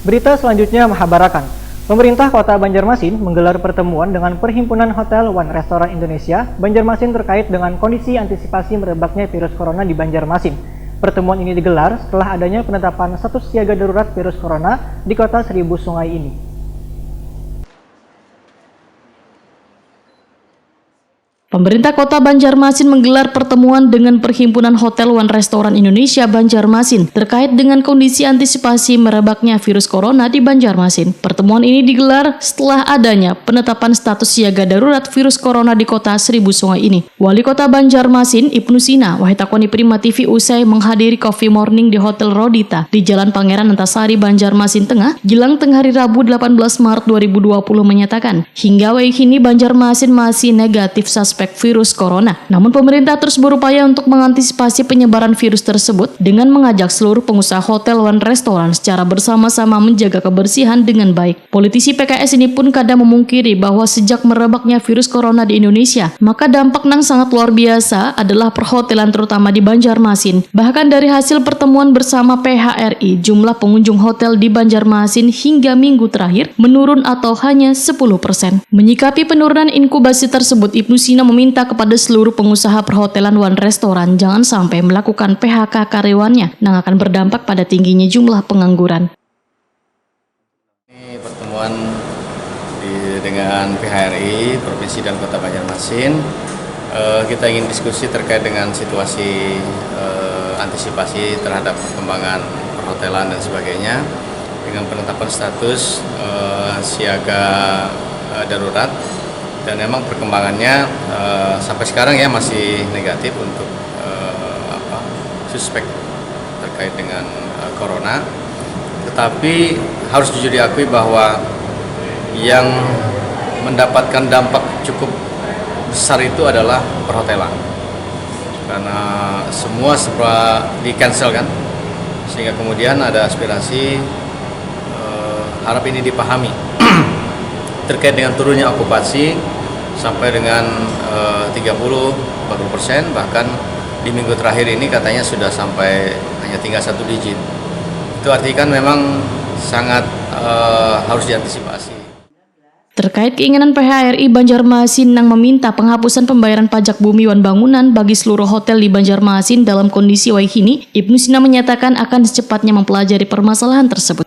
Berita selanjutnya Mahabarakan. Pemerintah Kota Banjarmasin menggelar pertemuan dengan Perhimpunan Hotel One Restoran Indonesia Banjarmasin terkait dengan kondisi antisipasi merebaknya virus corona di Banjarmasin. Pertemuan ini digelar setelah adanya penetapan status siaga darurat virus corona di Kota Seribu Sungai ini. Pemerintah Kota Banjarmasin menggelar pertemuan dengan Perhimpunan Hotel One Restoran Indonesia Banjarmasin terkait dengan kondisi antisipasi merebaknya virus corona di Banjarmasin. Pertemuan ini digelar setelah adanya penetapan status siaga darurat virus corona di Kota Seribu Sungai ini. Wali Kota Banjarmasin, Ibnu Sina, Wahitakoni Prima TV usai menghadiri coffee morning di Hotel Rodita di Jalan Pangeran Antasari, Banjarmasin Tengah, Gilang Tengah hari Rabu 18 Maret 2020 menyatakan, hingga kini Banjarmasin masih negatif suspek virus corona. Namun pemerintah terus berupaya untuk mengantisipasi penyebaran virus tersebut dengan mengajak seluruh pengusaha hotel dan restoran secara bersama-sama menjaga kebersihan dengan baik. Politisi PKS ini pun kadang memungkiri bahwa sejak merebaknya virus corona di Indonesia, maka dampak yang sangat luar biasa adalah perhotelan terutama di Banjarmasin. Bahkan dari hasil pertemuan bersama PHRI, jumlah pengunjung hotel di Banjarmasin hingga minggu terakhir menurun atau hanya 10%. Menyikapi penurunan inkubasi tersebut, Ibnu Sina meminta kepada seluruh pengusaha perhotelan dan restoran jangan sampai melakukan PHK karyawannya yang akan berdampak pada tingginya jumlah pengangguran. Ini pertemuan dengan PHRI Provinsi dan Kota Banjarmasin. Kita ingin diskusi terkait dengan situasi antisipasi terhadap perkembangan perhotelan dan sebagainya dengan penetapan status siaga darurat. Dan memang perkembangannya sampai sekarang ya masih negatif untuk suspek terkait dengan corona. Tetapi harus jujur diakui bahwa yang mendapatkan dampak cukup besar itu adalah perhotelan. Karena semua di cancel kan, sehingga kemudian ada aspirasi harap ini dipahami terkait dengan turunnya okupasi sampai dengan 30-40%, bahkan di minggu terakhir ini katanya sudah sampai hanya tinggal 1 digit. Itu artinya kan memang sangat harus diantisipasi. Terkait keinginan PHRI Banjarmasin yang meminta penghapusan pembayaran pajak bumi dan bangunan bagi seluruh hotel di Banjarmasin dalam kondisi kini, Ibnu Sina menyatakan akan secepatnya mempelajari permasalahan tersebut.